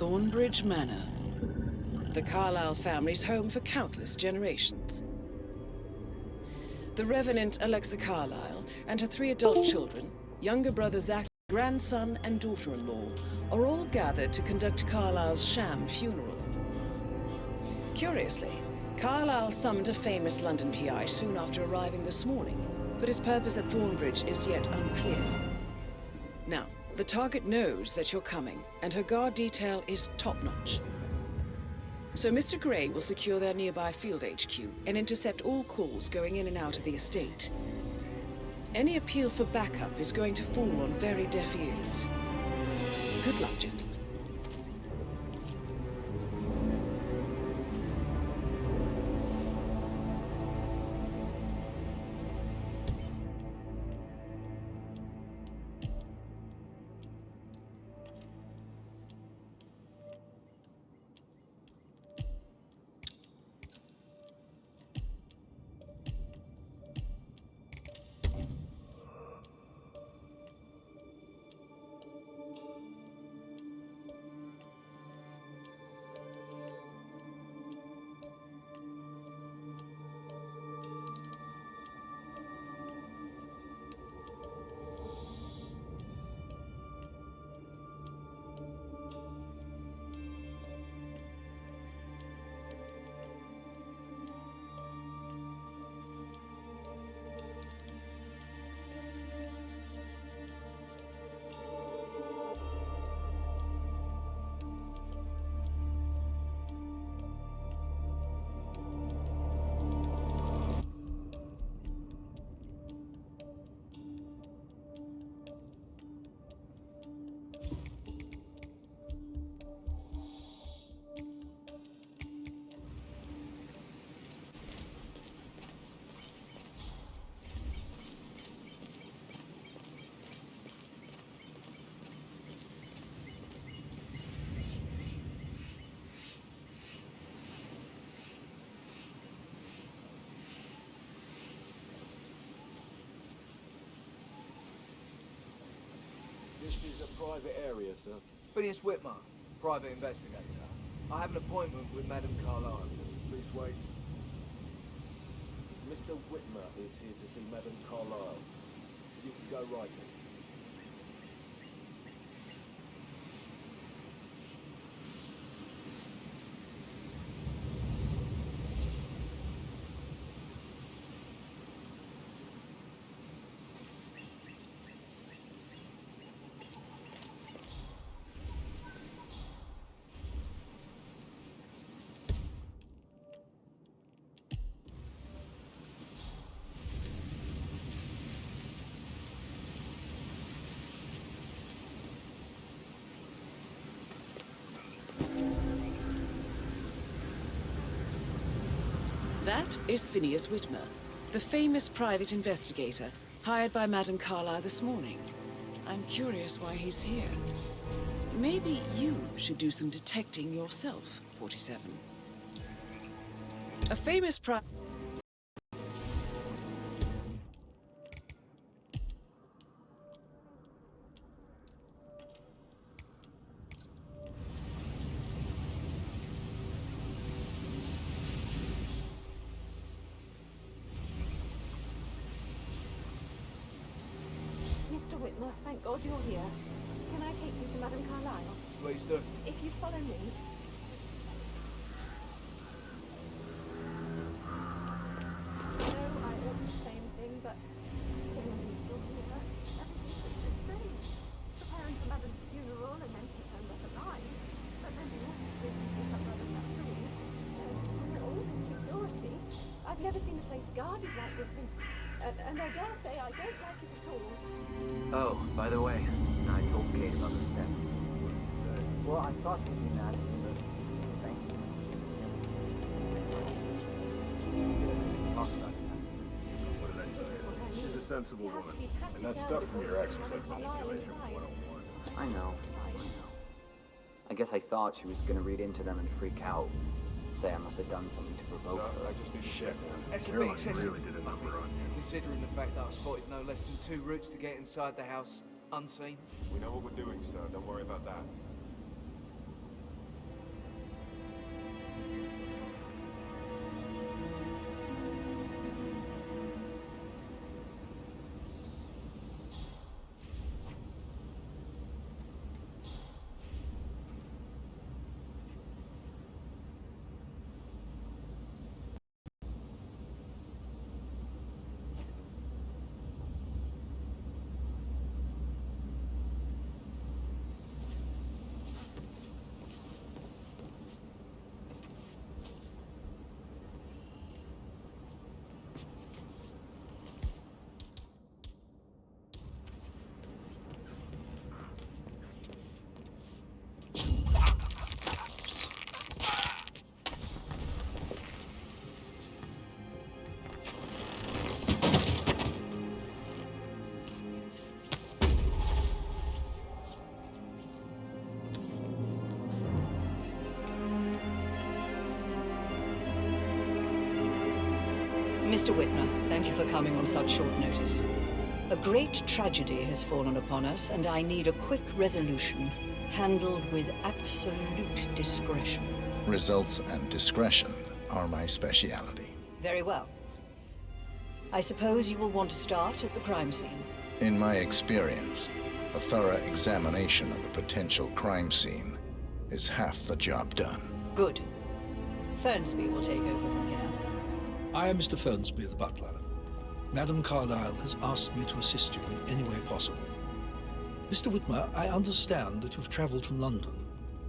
Thornbridge Manor, the Carlyle family's home for countless generations. The Revenant Alexa Carlyle and her 3 adult children, younger brother Zach, grandson and daughter-in-law, are all gathered to conduct Carlyle's sham funeral. Curiously, Carlyle summoned a famous London PI soon after arriving this morning, but his purpose at Thornbridge is yet unclear. Now, the target knows that you're coming, and her guard detail is top-notch. So Mr. Gray will secure their nearby field HQ and intercept all calls going in and out of the estate. Any appeal for backup is going to fall on very deaf ears. Good luck, gentlemen. This is a private area, sir. Phineas Whitmer, private investigator. I have an appointment with Madame Carlyle. Please wait. Mr. Whitmer is here to see Madame Carlyle. You can go right in. That is Phineas Whitmer, the famous private investigator hired by Madame Carlyle this morning. I'm curious why he's here. Maybe you should do some detecting yourself, 47. A famous Whitmer, thank God you're here. Can I take you to Madame Carlyle? Please do. If you follow me. I know I ordered the same thing, but everything's still here. Everything's just strange. Preparing for Madame's funeral, and then she turned up alive. But then the rest of this is up by the factory. And all this security. I've never seen a place guarded like this, and I dare say I don't like it at all. Oh, by the way, I told Kate about the step. Well, I thought she'd be mad at me, but thank you. What did I tell you? She's a sensible woman. And that stuff from your ex was like manipulation 101. I know. I guess I thought she was gonna read into them and freak out. Say I must have done something to provoke her. I just be shit, man. That's a bit Caroline excessive. really did a number on you. Considering the fact that I spotted no less than 2 routes to get inside the house unseen. We know what we're doing, sir. Don't worry about that. Mr. Whitmer, thank you for coming on such short notice. A great tragedy has fallen upon us, and I need a quick resolution, handled with absolute discretion. Results and discretion are my speciality. Very well. I suppose you will want to start at the crime scene. In my experience, a thorough examination of a potential crime scene is half the job done. Good. Fernsby will take over from here. I am Mr. Fernsby, the butler. Madame Carlyle has asked me to assist you in any way possible. Mr. Whitmer, I understand that you've traveled from London.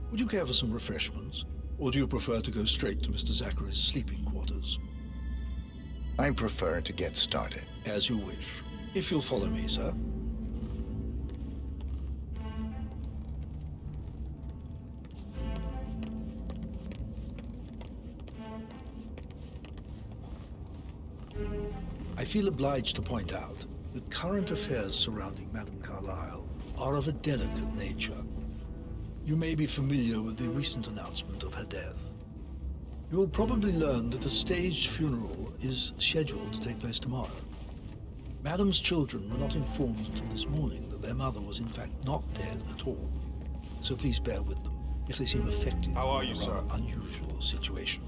Would you care for some refreshments? Or do you prefer to go straight to Mr. Zachary's sleeping quarters? I prefer to get started. As you wish. If you'll follow me, sir. I feel obliged to point out that current affairs surrounding Madame Carlyle are of a delicate nature. You may be familiar with the recent announcement of her death. You will probably learn that a staged funeral is scheduled to take place tomorrow. Madame's children were not informed until this morning that their mother was in fact not dead at all. So please bear with them if they seem affected How are by you, a sir? rather unusual situation.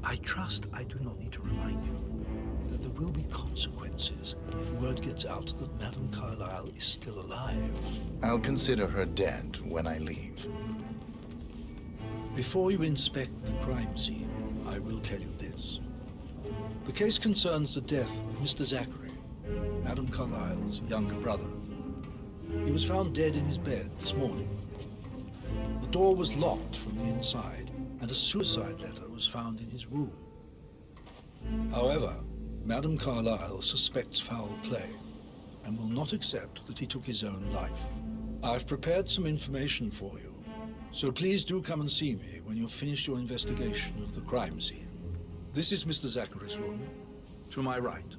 I trust I do not need to remind you that there will be consequences if word gets out that Madame Carlyle is still alive. I'll consider her dead when I leave. Before you inspect the crime scene, I will tell you this. The case concerns the death of Mr. Zachary, Madame Carlyle's younger brother. He was found dead in his bed this morning. The door was locked from the inside, and a suicide letter was found in his room. However, Madame Carlyle suspects foul play and will not accept that he took his own life. I've prepared some information for you, so please do come and see me when you've finished your investigation of the crime scene. This is Mr. Zachary's room, to my right.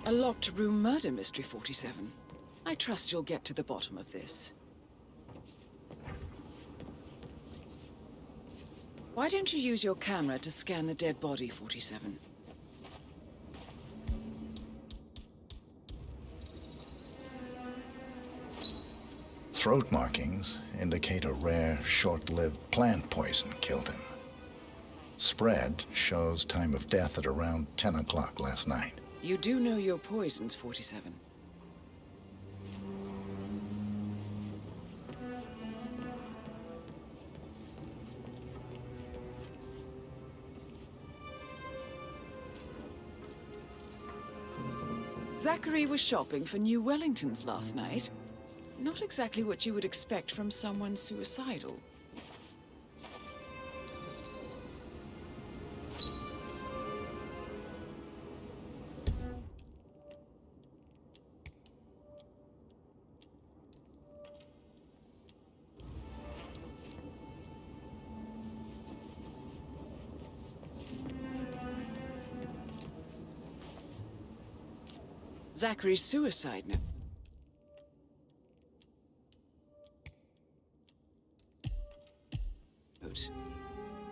A locked room murder mystery, 47. I trust you'll get to the bottom of this. Why don't you use your camera to scan the dead body, 47? Throat markings indicate a rare, short-lived plant poison killed him. Spread shows time of death at around 10 o'clock last night. You do know your poisons, 47. Zachary was shopping for new Wellingtons last night. Not exactly what you would expect from someone suicidal. Zachary's suicide note.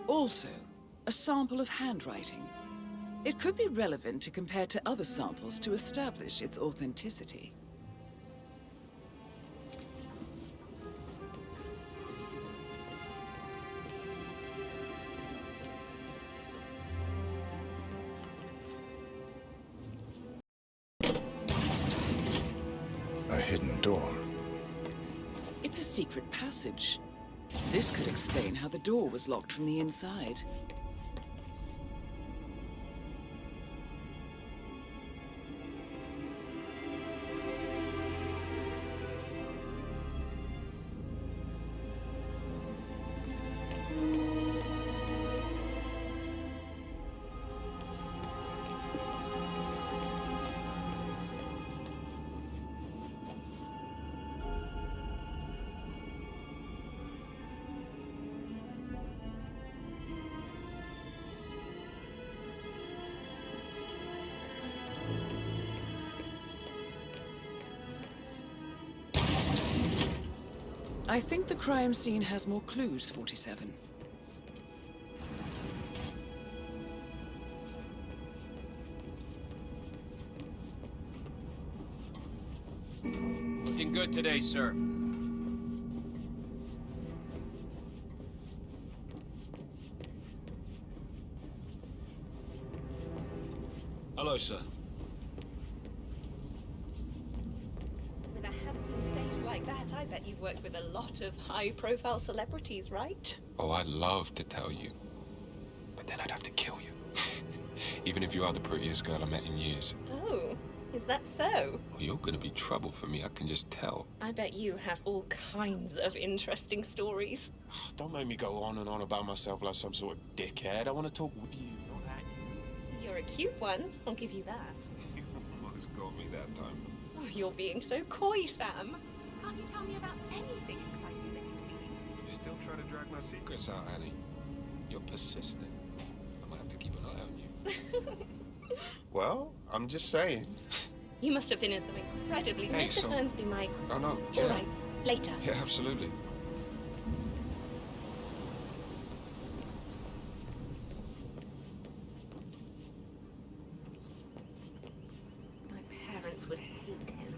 Also, a sample of handwriting. It could be relevant to compare to other samples to establish its authenticity. A hidden door. It's a secret passage. This could explain how the door was locked from the inside. I think the crime scene has more clues, 47. Looking good today, sir. Hello, sir. With a handsome face like that, I bet you've worked with a lot of high-profile celebrities, right? Oh, I'd love to tell you, but then I'd have to kill you. Even if you are the prettiest girl I met in years. Oh, is that so? Well, you're gonna be trouble for me, I can just tell. I bet you have all kinds of interesting stories. Don't make me go on and on about myself like some sort of dickhead. I want to talk with you, not at you. You're a cute one, I'll give you that. You almost got me that time. Oh, you're being so coy, Sam. Can't you tell me about anything exciting that you've seen? You still trying to drag my secrets out, Annie? You're persistent. I might have to keep an eye on you. Well, I'm just saying. You must have been in something incredibly. Hey, Mr. Fernsby, my... Oh, no, yeah. All right, later. Yeah, absolutely. My parents would hate him.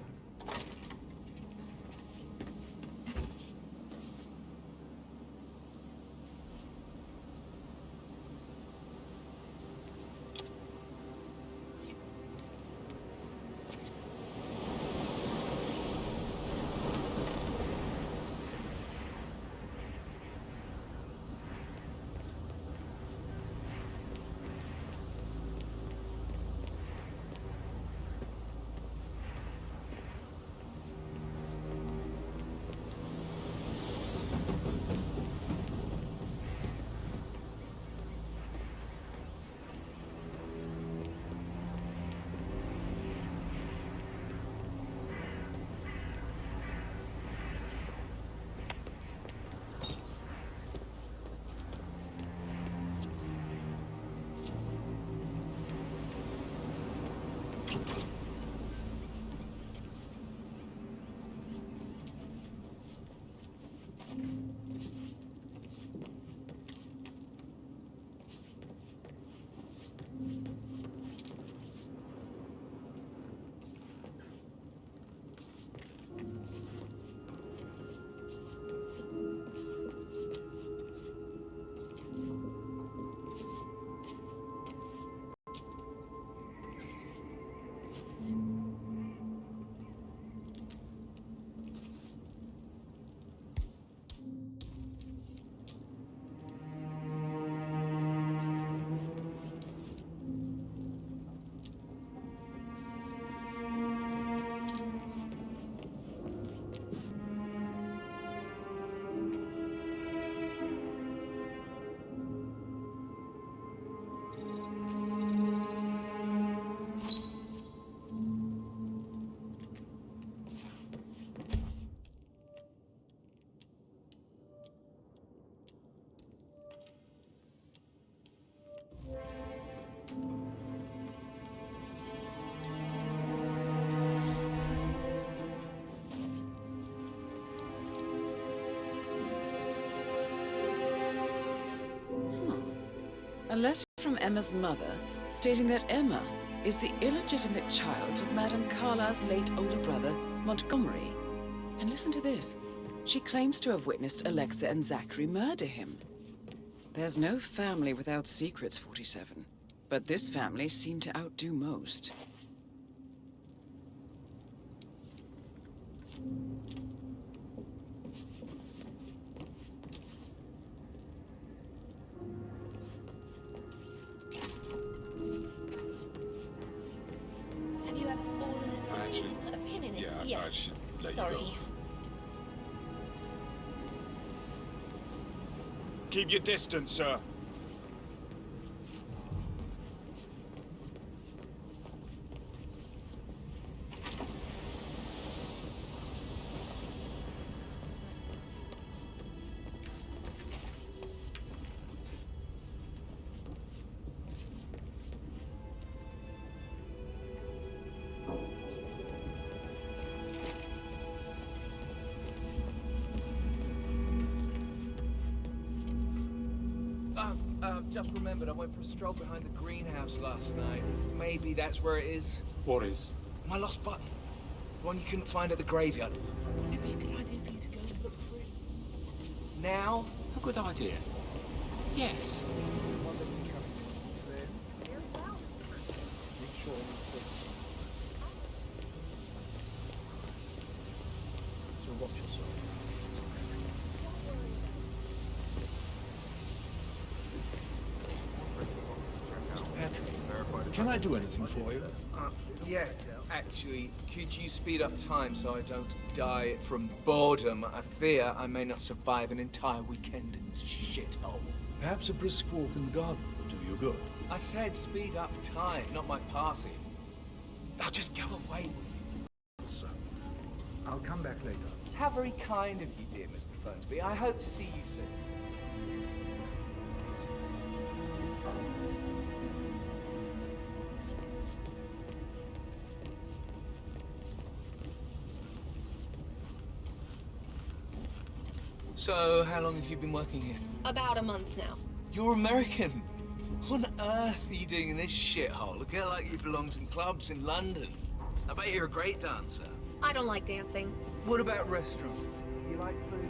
A letter from Emma's mother stating that Emma is the illegitimate child of Madame Carla's late older brother, Montgomery. And listen to this. She claims to have witnessed Alexa and Zachary murder him. There's no family without secrets, 47. But this family seemed to outdo most. Have you ever fallen? Actually, Put a pin in it. yeah, I should let Sorry. you go. Keep your distance, sir. Just remembered I went for a stroll behind the greenhouse last night. Maybe that's where it is. What is? My lost button. The one you couldn't find at the graveyard. Wouldn't it be a good idea for you to go and look for it? Now? A good idea. Yes. So watch yourself. Mr. Patrick, can I do anything for you? Yes, actually, could you speed up time so I don't die from boredom? I fear I may not survive an entire weekend in this shithole. Perhaps a brisk walk in the garden will do you good. I said speed up time, not my party. Now just go away. So, I'll come back later. How very kind of you, dear Mr. Fernsby. I hope to see you soon. So, how long have you been working here? About a month now. You're American. What on earth are you doing in this shithole? Look like you belong to some clubs in London. I bet you're a great dancer. I don't like dancing. What about restaurants? You like food?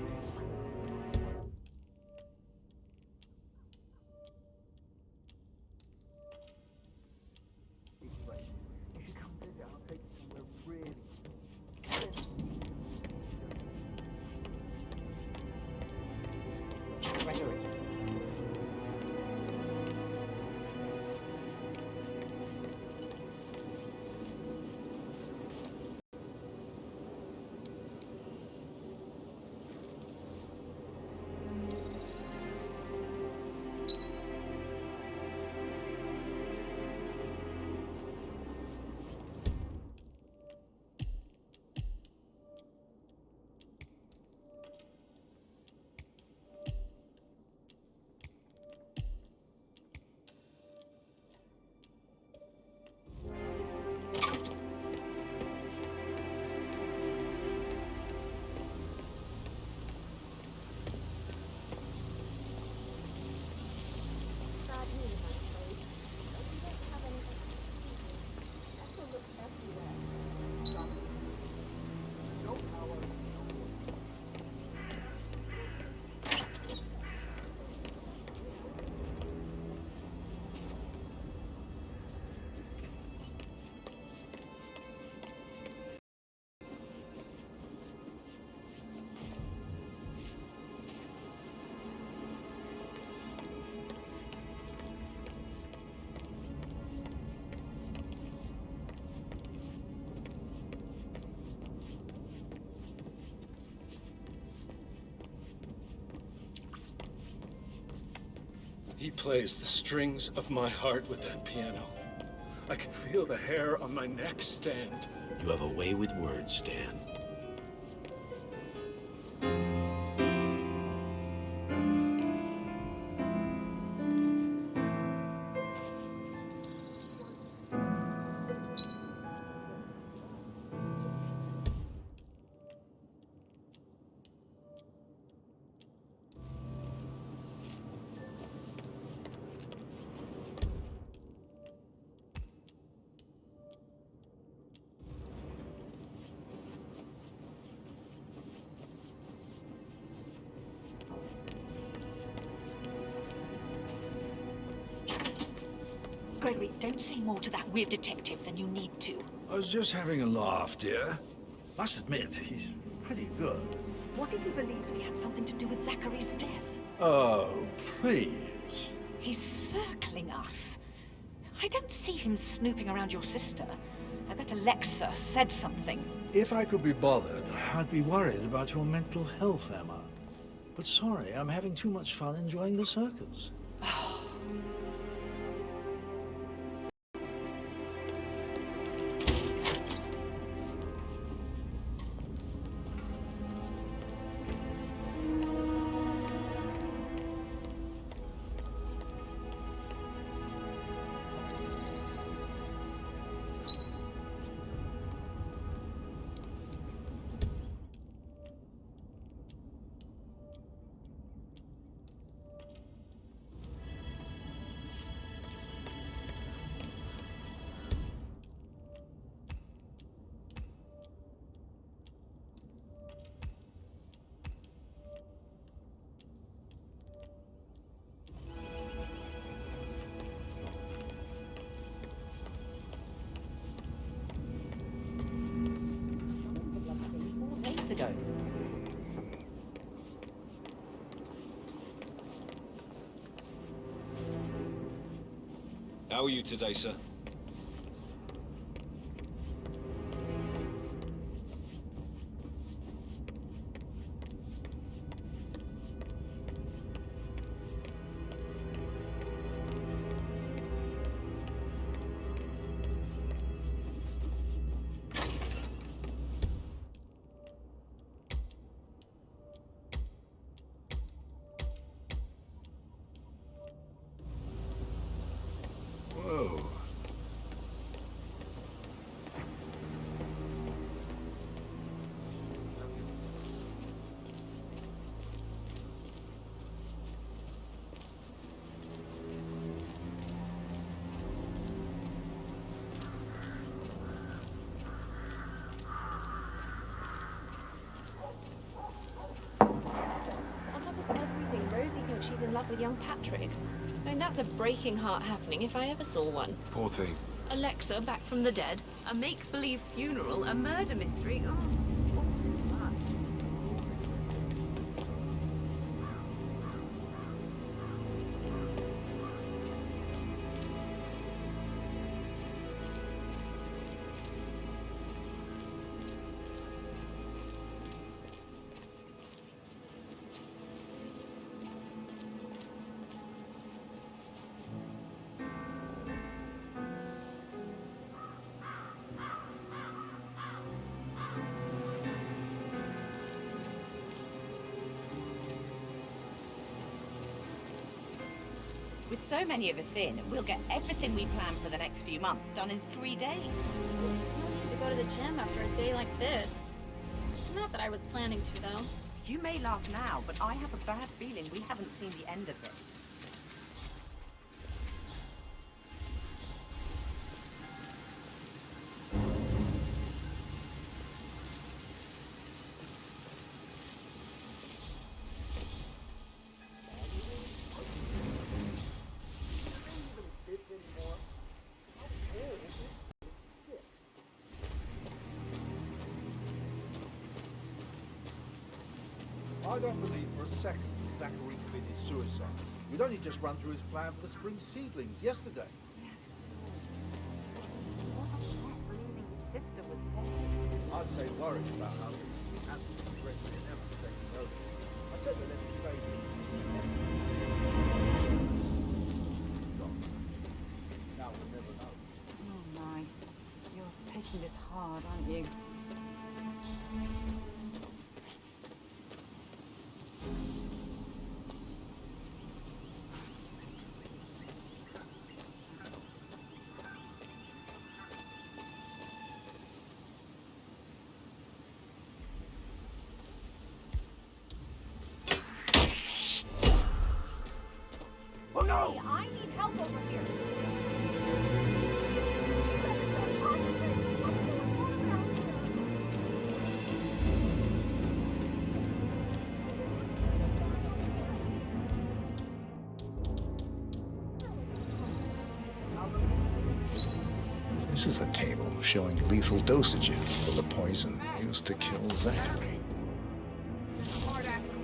You should come visit. I'll take you somewhere really. Gregory. Bad news, I'm afraid. But we don't have any executions. Cecil looks everywhere. He plays the strings of my heart with that piano. I can feel the hair on my neck stand. You have a way with words, Stan. Gregory, don't say more to that weird detective than you need to. I was just having a laugh, dear. Must admit, he's pretty good. What if he believes we had something to do with Zachary's death? Oh, please. He's circling us. I don't see him snooping around your sister. I bet Alexa said something. If I could be bothered, I'd be worried about your mental health, Emma. But sorry, I'm having too much fun enjoying the circus. don't. How are you today, sir? Whoa. On top of everything, Rosie thinks she's in love with young Patrick. I mean, that's a breaking heart happening if I ever saw one. Poor thing. Alexa back from the dead, a make-believe funeral, a murder mystery. Oh, With so many of us in, we'll get everything we planned for the next few months done in 3 days. To go to the gym after a day like this. Not that I was planning to, though. You may laugh now, but I have a bad feeling we haven't seen the end of it. I don't believe for a second Zachary committed suicide. We'd only just run through his plan for the spring seedlings yesterday. Believing his sister was dead. I'd say worried about how he's absolutely dreadfully and never taking over. I said to let him stay now we'll never know. Oh my, you're taking this hard, aren't you? Oh no! Hey, I need help over here. This is a table showing lethal dosages for the poison used to kill Zachary.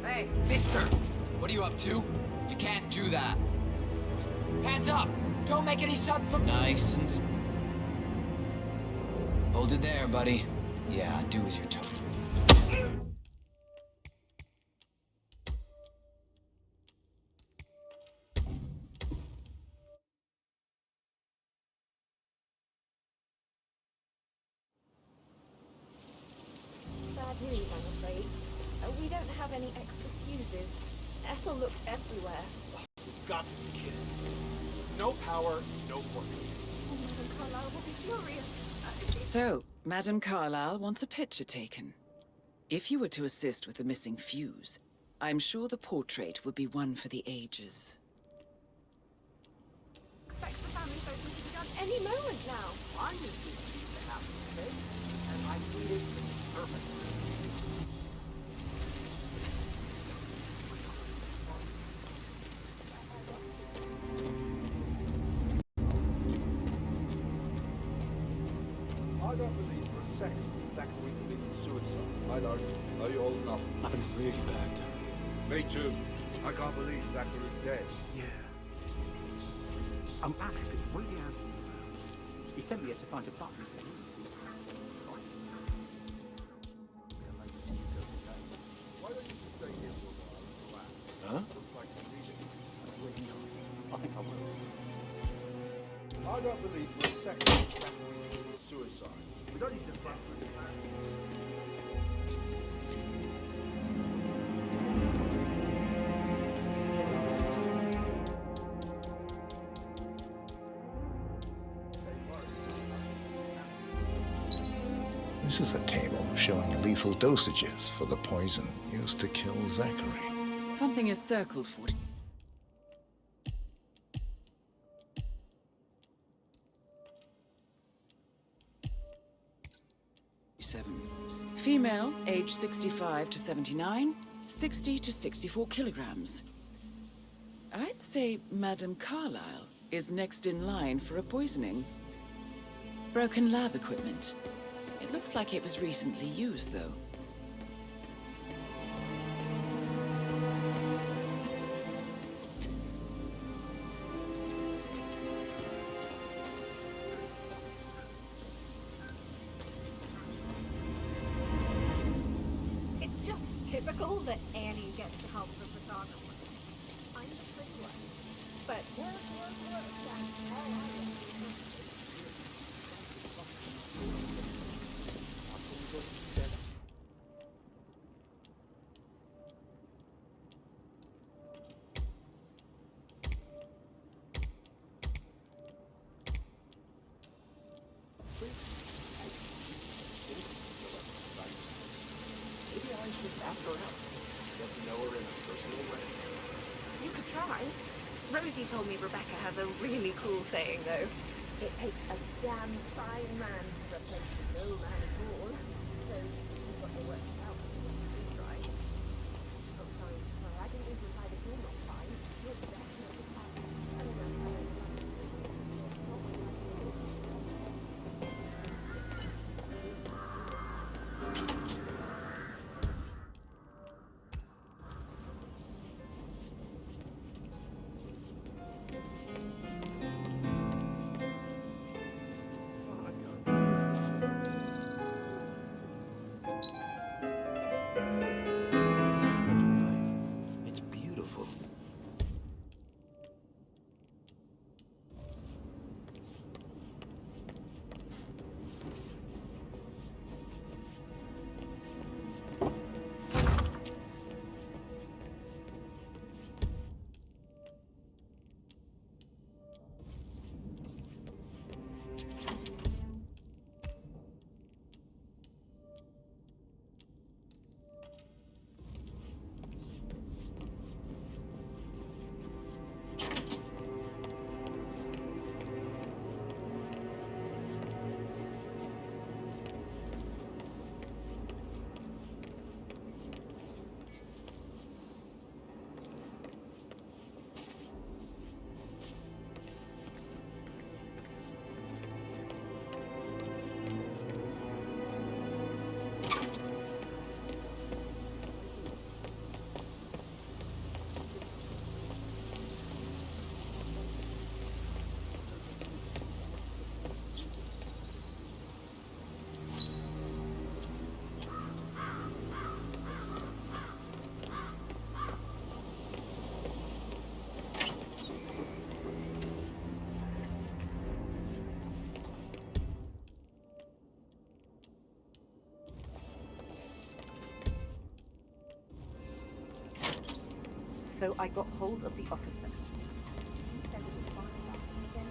Hey, mister! What are you up to? You can't do that. Hands up! Don't make any sudden from— Nice and hold it there, buddy. Yeah, do as you're told. Bad news, I'm afraid. We don't have any extra fuses. Ethel looked everywhere. You've got to be kidding. No power, no work. Oh, Madam Carlyle will be furious. So, Madame Carlyle wants a picture taken. If you were to assist with the missing fuse, I'm sure the portrait would be one for the ages. Expect the family photo to be done Any moment now. I just think to happen, okay? And I need it perfect. I don't believe for a second Zachary committed suicide. Hi, Larry. Are you holding up? Nothing really bad. Me too. I can't believe Zachary's dead. Yeah. Actually, what did he ask you? He sent me here to find a button for him. Why don't you just stay here for a while and relax? Huh? Looks like you're leaving. I think I will. I don't believe for a second Zachary committed suicide. We don't need to fuss. This is a table showing lethal dosages for the poison used to kill Zachary. Something is circled for you. 7. Female, age 65 to 79, 60 to 64 kilograms. I'd say Madame Carlyle is next in line for a poisoning. Broken lab equipment. It looks like it was recently used, though. It's just typical that Annie gets to help the photographer. I'm the pretty one. But work, that's all I want. Maybe I should ask her out. Get to know her in a personal way. You could try. Rosie told me Rebecca has a really cool saying, though. It takes a damn fine man to replace no man at all. So you've got to work it out. Right. Oh, sorry. I didn't mean to imply that you're not fine. You're definitely fine. It's beautiful. So I got hold of the officer. He said it was fine. Then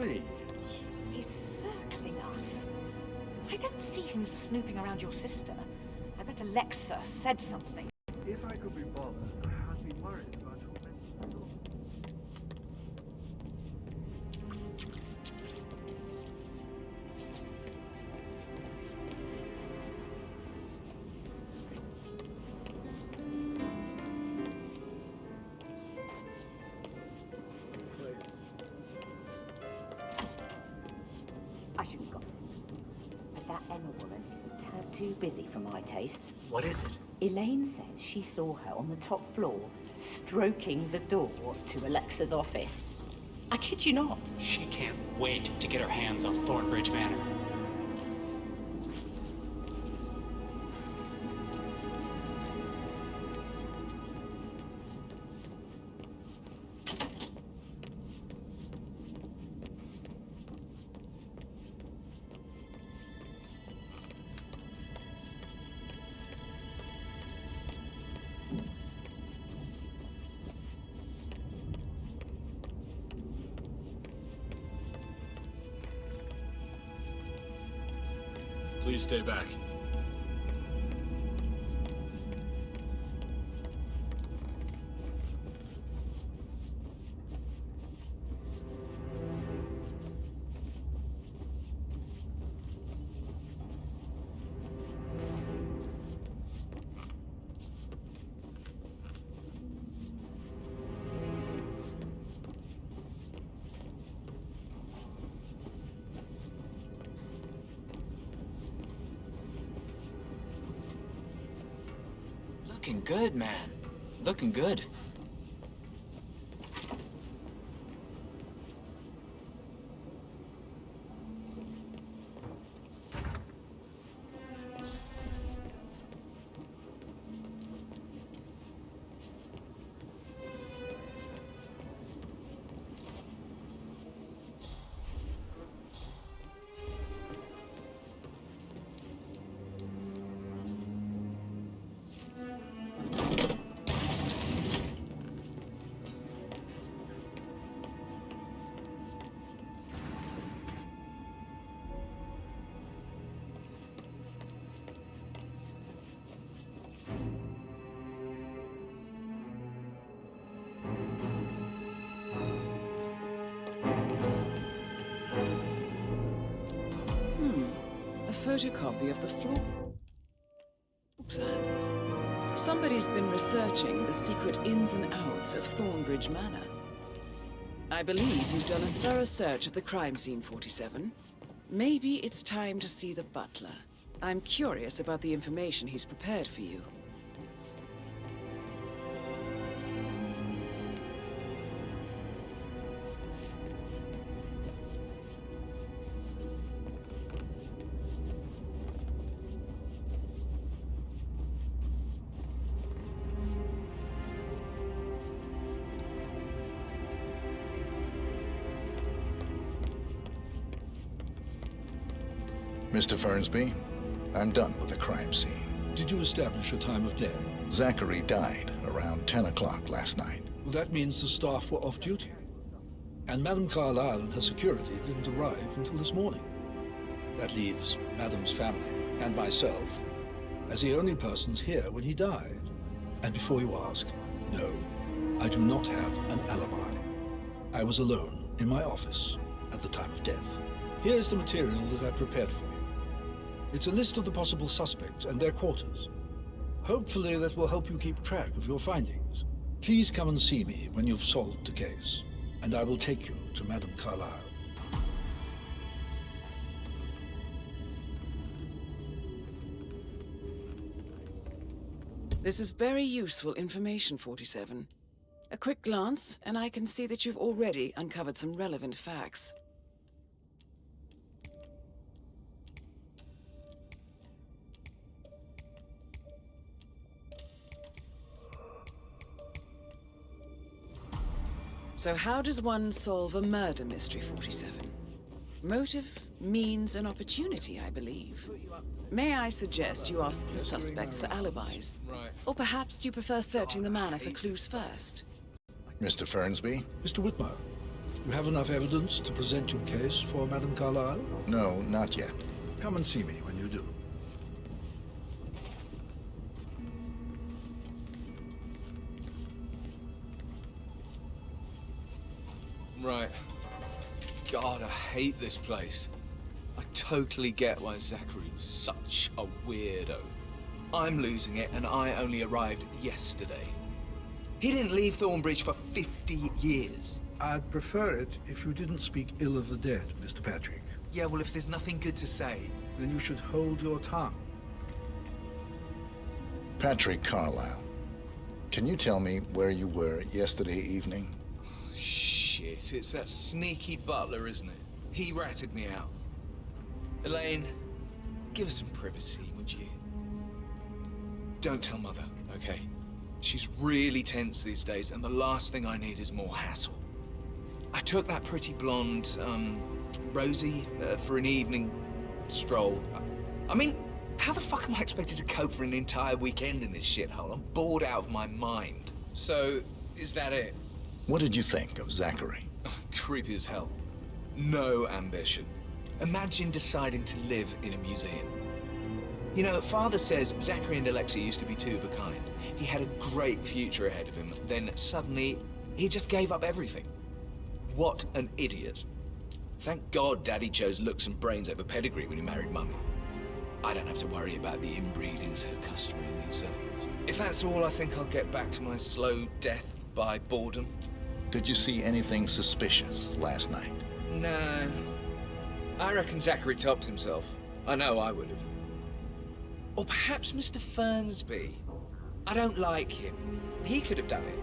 Please. He's circling us. I don't see him snooping around your sister. I bet Alexa said something. If I could be bothered, I'd be worried about your mental health. I shouldn't gossip. But that Emma woman is a tad too busy for my taste. What is it? Elaine says she saw her on the top floor, stroking the door to Alexa's office. I kid you not. She can't wait to get her hands on Thornbridge Manor. Please stay back. Looking good, man. Looking good. A photocopy of the floor plans. Somebody's been researching the secret ins and outs of Thornbridge Manor. I believe you've done a thorough search of the crime scene, 47. Maybe it's time to see the butler. I'm curious about the information he's prepared for you. Mr. Fernsby, I'm done with the crime scene. Did you establish a time of death? Zachary died around 10 o'clock last night. Well, that means the staff were off duty. And Madame Carlyle and her security didn't arrive until this morning. That leaves Madame's family and myself as the only persons here when he died. And before you ask, no, I do not have an alibi. I was alone in my office at the time of death. Here's the material that I prepared for you. It's a list of the possible suspects and their quarters. Hopefully that will help you keep track of your findings. Please come and see me when you've solved the case, and I will take you to Madame Carlyle. This is very useful information, 47. A quick glance, and I can see that you've already uncovered some relevant facts. So how does one solve a murder mystery, 47? Motive, means, and opportunity, I believe. May I suggest you ask the suspects for alibis? Right. Or perhaps do you prefer searching the manor for clues first? Mr. Fernsby? Mr. Whitmer, You have enough evidence to present your case for Madame Carlyle? No, not yet. Come and see me when you do. Right. God, I hate this place. I totally get why Zachary was such a weirdo. I'm losing it, and I only arrived yesterday. He didn't leave Thornbridge for 50 years. I'd prefer it if you didn't speak ill of the dead, Mr. Patrick. Yeah, well, if there's nothing good to say... Then you should hold your tongue. Patrick Carlyle, can you tell me where you were yesterday evening? Shit, it's that sneaky butler, isn't it? He ratted me out. Elaine, give us some privacy, would you? Don't tell Mother, okay? She's really tense these days, and the last thing I need is more hassle. I took that pretty blonde, Rosie, for an evening stroll. I mean, how the fuck am I expected to cope for an entire weekend in this shithole? I'm bored out of my mind. So, is that it? What did you think of Zachary? Creepy as hell. No ambition. Imagine deciding to live in a museum. You know, Father says Zachary and Alexia used to be two of a kind. He had a great future ahead of him. Then suddenly, he just gave up everything. What an idiot. Thank God Daddy chose looks and brains over pedigree when he married Mummy. I don't have to worry about the inbreeding so customary in these circles. If that's all, I think I'll get back to my slow death by boredom. Did you see anything suspicious last night? No. I reckon Zachary topped himself. I know I would have. Or perhaps Mr. Fernsby. I don't like him. He could have done it.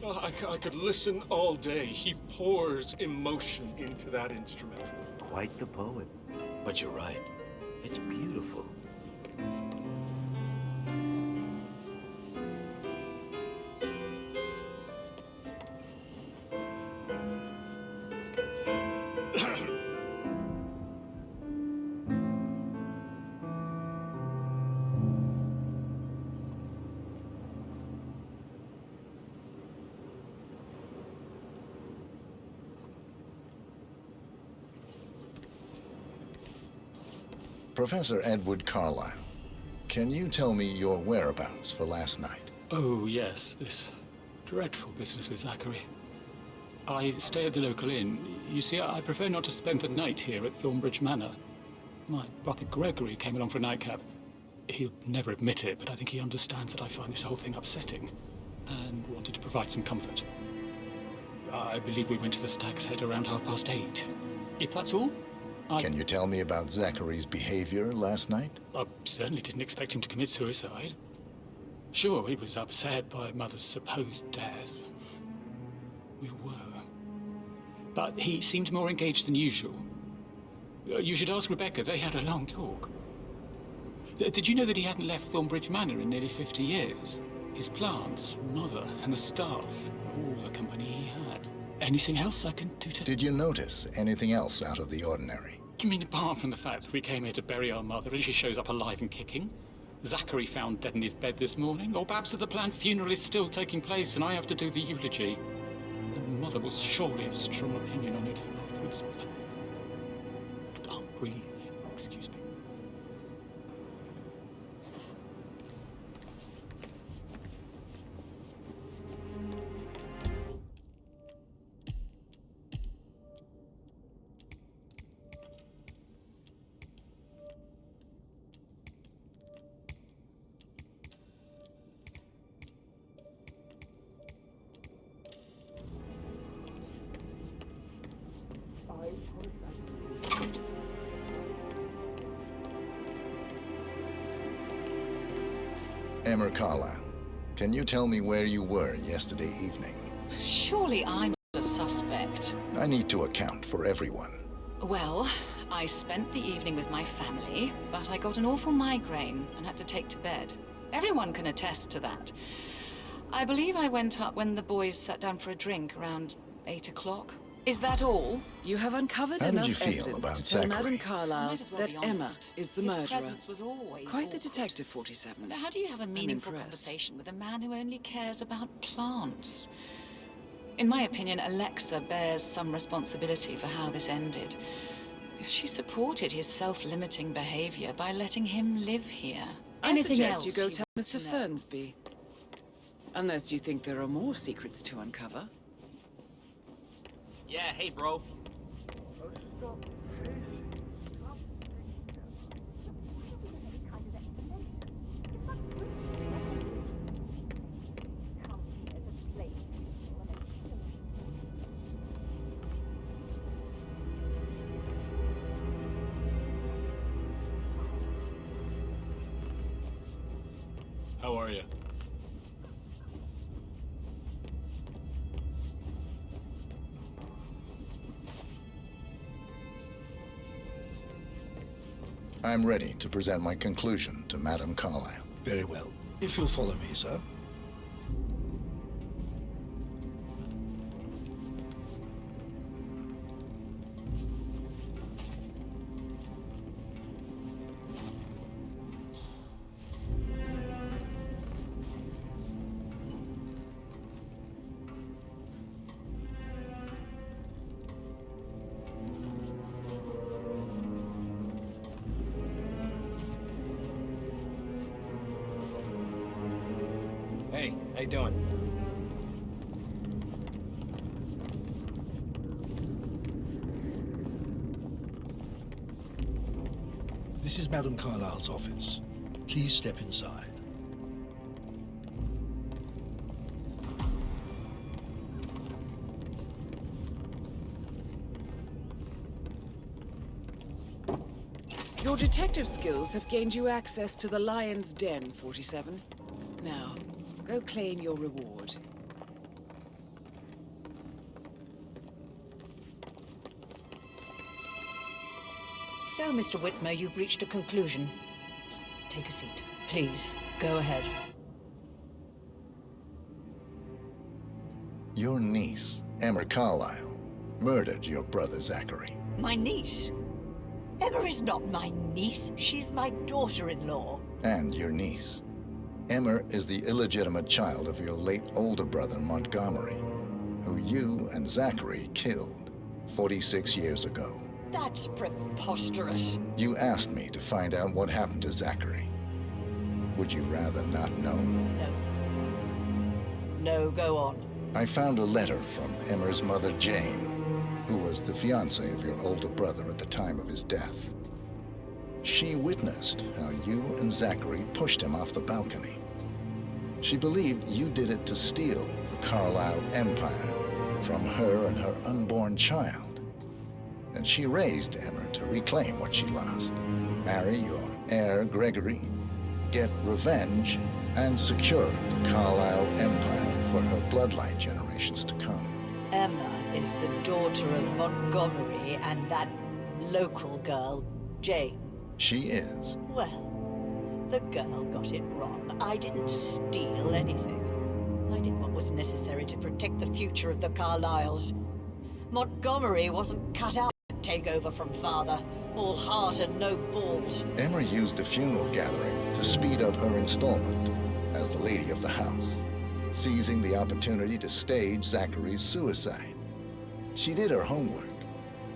Oh, I could listen all day. He pours emotion into that instrument. Quite the poet. But you're right. It's beautiful. Professor Edward Carlyle, can you tell me your whereabouts for last night? Oh, yes, this dreadful business with Zachary. I stay at the local inn. You see, I prefer not to spend the night here at Thornbridge Manor. My brother Gregory came along for a nightcap. He'll never admit it, but I think he understands that I find this whole thing upsetting and wanted to provide some comfort. I believe we went to the Stag's Head around 8:30. If that's all, Can you tell me about Zachary's behavior last night? I certainly didn't expect him to commit suicide. Sure, he was upset by Mother's supposed death. We were. But he seemed more engaged than usual. You should ask Rebecca. They had a long talk. Did you know that he hadn't left Thornbridge Manor in nearly 50 years? His plants, Mother, and the staff, all the company he had. Anything else I can do to... Did you notice anything else out of the ordinary? You mean apart from the fact that we came here to bury our mother and she shows up alive and kicking? Zachary found dead in his bed this morning? Or perhaps that the planned funeral is still taking place and I have to do the eulogy? And Mother will surely have a strong opinion on it afterwards. I can't breathe. Excuse me. Emmer Carlisle, can you tell me where you were yesterday evening? Surely I'm a suspect. I need to account for everyone. Well, I spent the evening with my family, but I got an awful migraine and had to take to bed. Everyone can attest to that. I believe I went up when the boys sat down for a drink around 8 o'clock. Is that all? You have uncovered How did enough you feel evidence about to tell Zachary? Madame Carlisle Might as well that be Emma honest. is the His murderer. presence was always Quite the awkward. detective, 47. How do you have a meaningful impressed. conversation with a man who only cares about plants? In my opinion, Alexa bears some responsibility for how this ended. She supported his self-limiting behavior by letting him live here. I Anything suggest else you go you tell want Mr. to know? Fernsby. Unless you think there are more secrets to uncover. Yeah, hey, bro. How are you? I'm ready to present my conclusion to Madame Carlisle. Very well. If you'll follow me, sir. Hey, how you doing? This is Madame Carlisle's office. Please step inside. Your detective skills have gained you access to the Lion's Den, 47. Now, go claim your reward. So, Mr. Whitmer, you've reached a conclusion. Take a seat. Please, go ahead. Your niece, Emmer Carlisle, murdered your brother Zachary. My niece? Emma is not my niece. She's my daughter-in-law. And your niece. Emmer is the illegitimate child of your late older brother, Montgomery, who you and Zachary killed 46 years ago. That's preposterous. You asked me to find out what happened to Zachary. Would you rather not know? No. No, go on. I found a letter from Emmer's mother, Jane, who was the fiancée of your older brother at the time of his death. She witnessed how you and Zachary pushed him off the balcony. She believed you did it to steal the Carlisle empire from her and her unborn child. And she raised Emmer to reclaim what she lost, marry your heir Gregory, get revenge, and secure the Carlisle empire for her bloodline generations to come. Emma is the daughter of Montgomery and that local girl, Jane. She is. Well, the girl got it wrong. I didn't steal anything. I did what was necessary to protect the future of the Carlisles. Montgomery wasn't cut out to take over from father. All heart and no balls. Emma used a funeral gathering to speed up her installment as the lady of the house, seizing the opportunity to stage Zachary's suicide. She did her homework,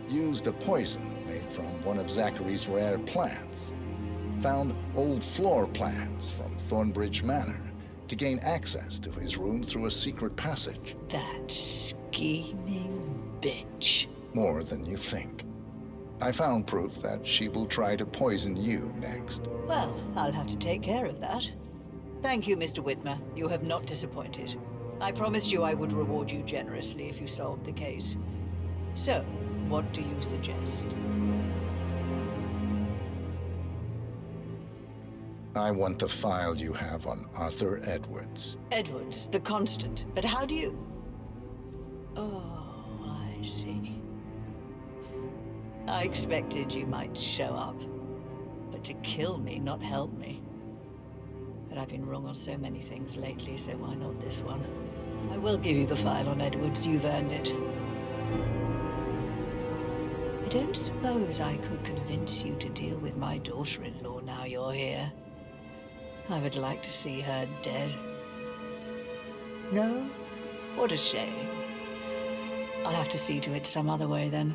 used a poison made from one of Zachary's rare plants, found old floor plans from Thornbridge Manor to gain access to his room through a secret passage. That scheming bitch. More than you think. I found proof that she will try to poison you next. Well, I'll have to take care of that. Thank you, Mr. Whitmer. You have not disappointed. I promised you I would reward you generously if you solved the case. So, what do you suggest? I want the file you have on Arthur Edwards. Edwards, the Constant. But how do you... Oh, I see. I expected you might show up. But to kill me, not help me. But I've been wrong on so many things lately, so why not this one? I will give you the file on Edwards. You've earned it. I don't suppose I could convince you to deal with my daughter-in-law now you're here. I would like to see her dead. No? What a shame. I'll have to see to it some other way then.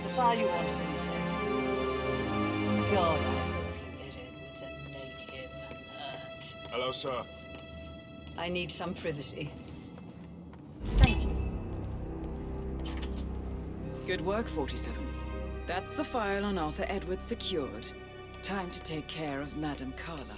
The file you want is in the safe. God, I hope you get Edwards and make him hurt. Hello, sir. I need some privacy. Thank you. Good work, 47. That's the file on Arthur Edwards secured. Time to take care of Madame Carlyle.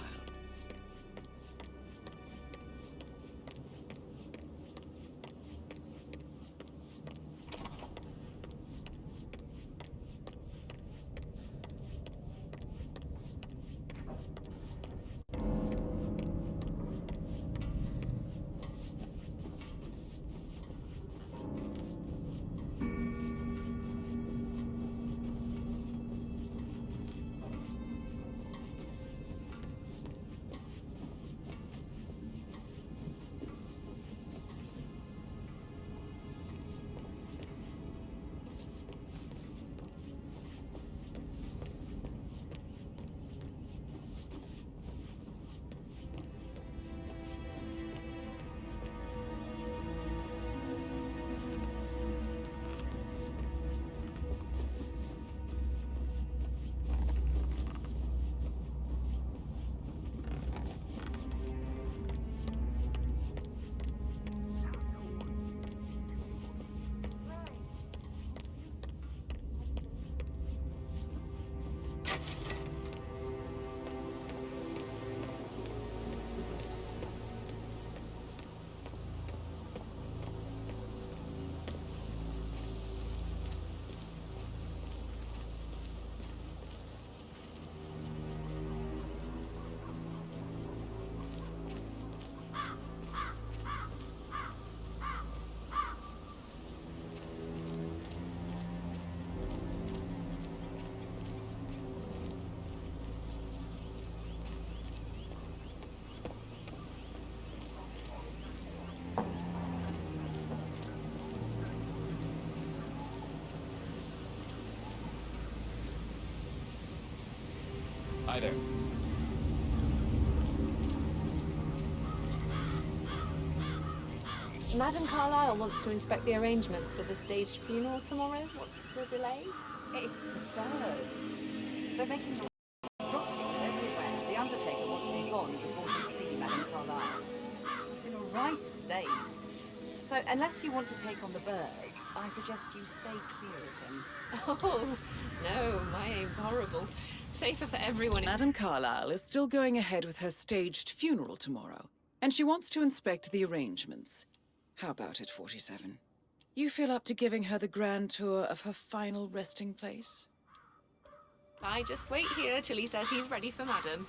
Hi there. Madame Carlyle wants to inspect the arrangements for the staged funeral tomorrow. What's the delay? It's the birds. They're making the everywhere. The undertaker wants to be gone before he sees Madame Carlyle. It's in a right state. So unless you want to take on the birds, I suggest you stay clear of him. Oh, no, my aim's horrible. Safer for everyone. Madame Carlyle is still going ahead with her staged funeral tomorrow, and she wants to inspect the arrangements. How about it, 47? You feel up to giving her the grand tour of her final resting place? I just wait here till he says he's ready for Madam.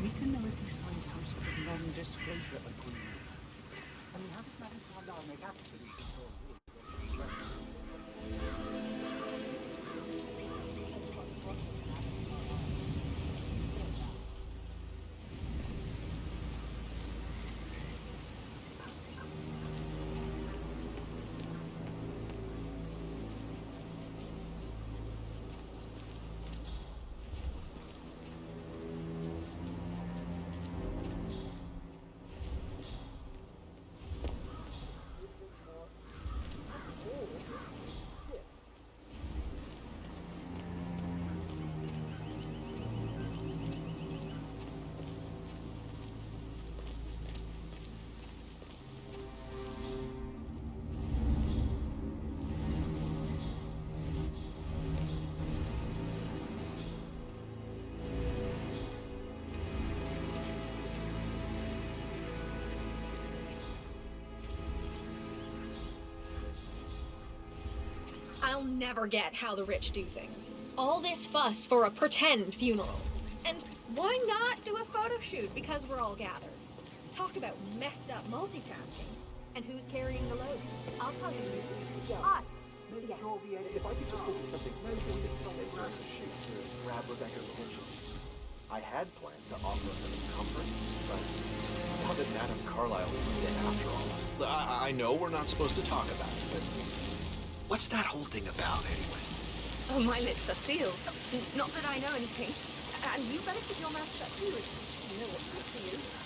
We can know if you sign some sort of non-disclosure agreement. I mean, how does Madame Carlyle make absolute control of your I'll never get how the rich do things. All this fuss for a pretend funeral. And why not do a photo shoot because we're all gathered? Talk about messed up multitasking. And who's carrying the load? I'll tell you who. Us. Maybe Joel, if I could just look at something, grab the shoot to grab Rebecca's attention. I had planned to offer her some comfort, but now that Madame Carlyle is dead after all, I know we're not supposed to talk about it, but What's that whole thing about, anyway? Oh, my lips are sealed. Not that I know anything. And you better keep your mouth shut too. You know what's good for you.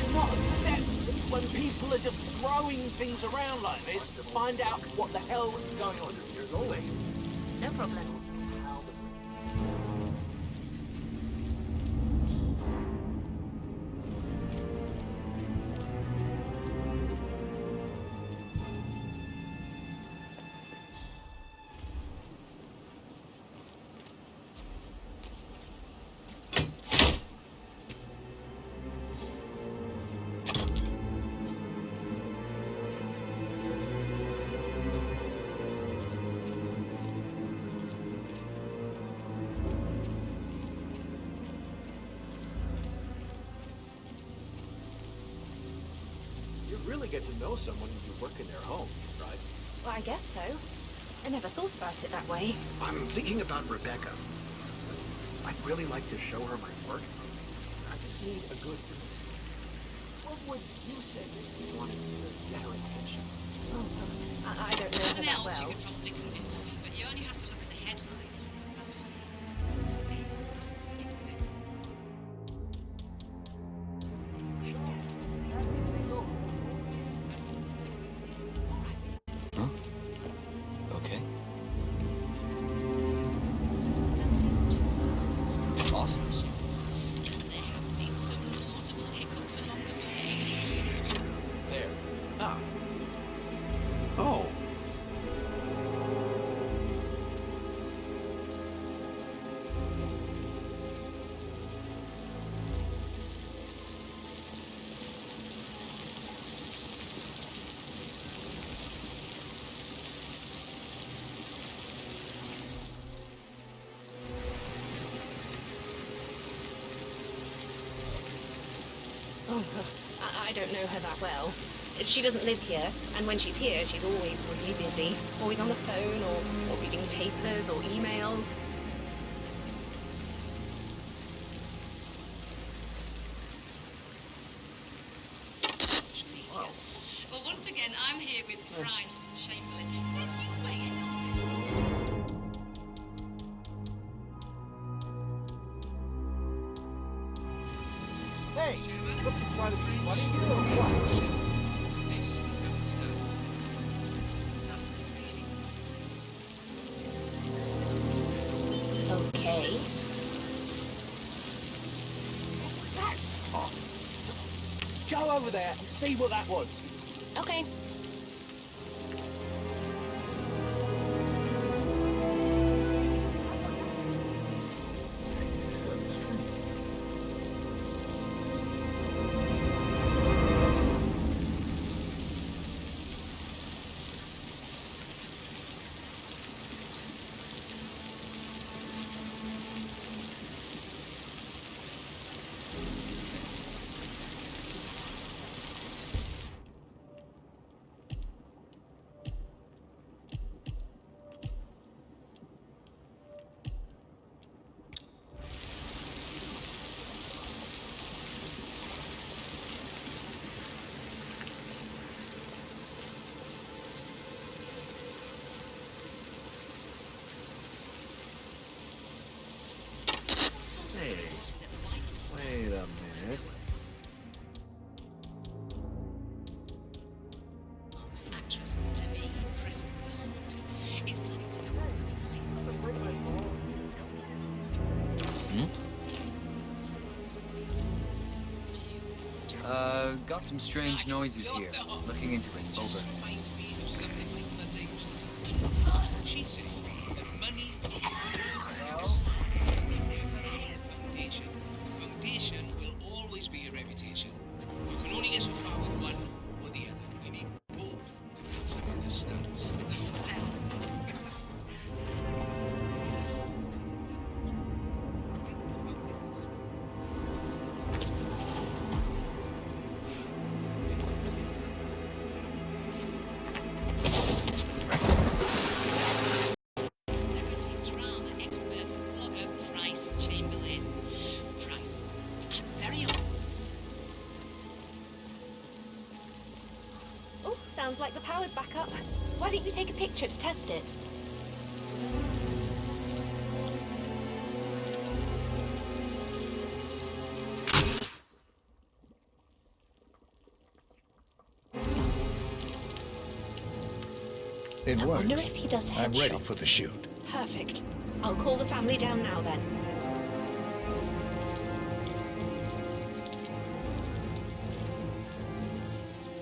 cannot accept when people are just throwing things around like this to find out what the hell is going on. There's always no problem. Really get to know someone when you work in their home, right? Well, I guess so. I never thought about it that way. I'm thinking about Rebecca. I'd really like to show her my work. I just need a good... What would you say if you wanted to get her attention? Oh, I don't know her Nothing that else well. you could probably convince me, but you only have to look at the headlines from the last one. Okay. Awesome. There have been some notable hiccups along the way. There. Ah. Oh. Oh, I don't know her that well. She doesn't live here, and when she's here, she's always really busy. Always on the phone, or reading papers, or emails. Wow. Well, once again, I'm here with Price Chamberlain. Where do you weigh in on this? Hey, look, what are you doing? What? This is how it stands. That's really Okay. Go over there and see what that was. Okay. sources Hey, are reporting that the wife of Stark, wait a minute. Fox actress Demi Preston Hawks, is planning to go Got some strange noises here. Looking into it. Over. Reminds me of something my mother used to tell me. She'd say that money builds a house, but can never build a foundation. The foundation will always be a reputation. You can only get so far with one or the other. You need both to build something that stands. drama expert and vlogger Price Chamberlain. Price, I'm very Oh, sounds like the power's back up. Why don't you take a picture to test it? It I works. wonder if he does I'm ready headshots. for the shoot. Perfect. I'll call the family down now then.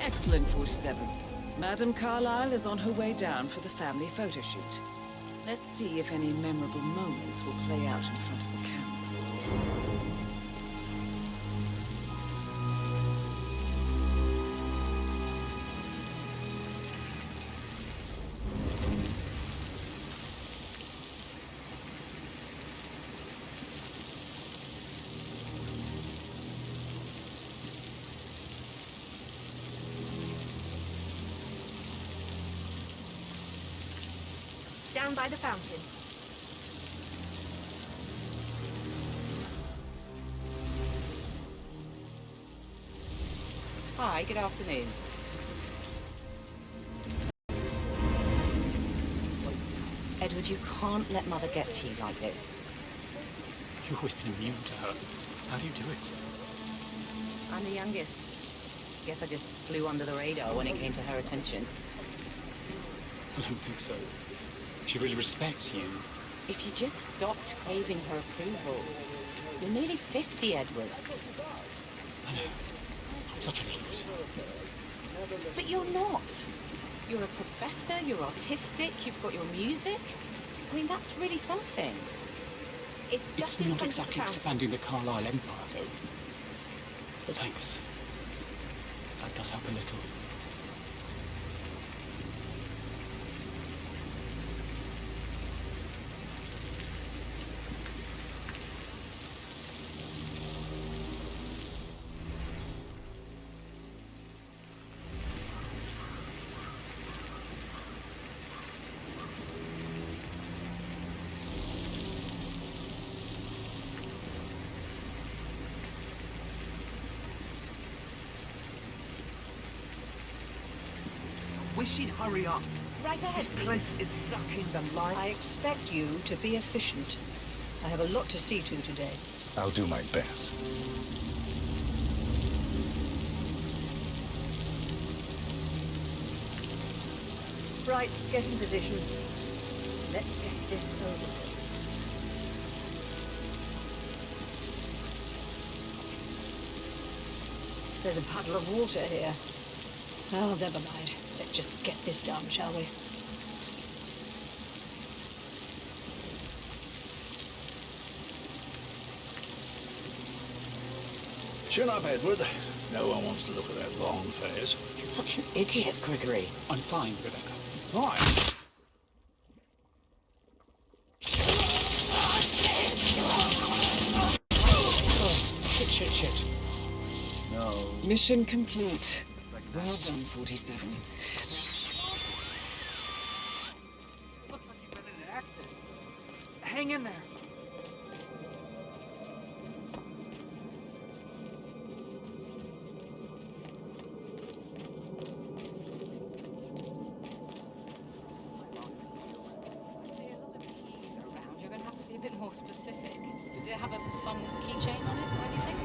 Excellent, 47. Madame Carlyle is on her way down for the family photo shoot. Let's see if any memorable moments will play out in front of the camera. Down by the fountain. Hi, good afternoon. Edward, you can't let Mother get to you like this. You've always been immune to her. How do you do it? I'm the youngest. Guess I just flew under the radar when it came to her attention. I don't think so. She really respects you. If you just stopped craving her approval. You're nearly 50, Edward. I know. I'm such a loser. But you're not. You're a professor, you're artistic, you've got your music. I mean, that's really something. It's just It's in not front of the exactly fountain. expanding the Carlyle Empire. But thanks. That does help a little. Wish he'd hurry up. Right ahead, This place is sucking the life. I expect you to be efficient. I have a lot to see to today. I'll do my best. Right, get in position. Let's get this over with. There's a puddle of water here. Oh, never mind. Let's just get this done, shall we? Chin up, Edward. No one wants to look at that long face. You're such an idiot, Gregory. I'm fine, Rebecca. Fine. Shit. No. Mission complete. Well done, 47. Looks like you've been in an accident. Hang in there. You're going to have to be a bit more specific. Did it have a fun keychain on it or anything?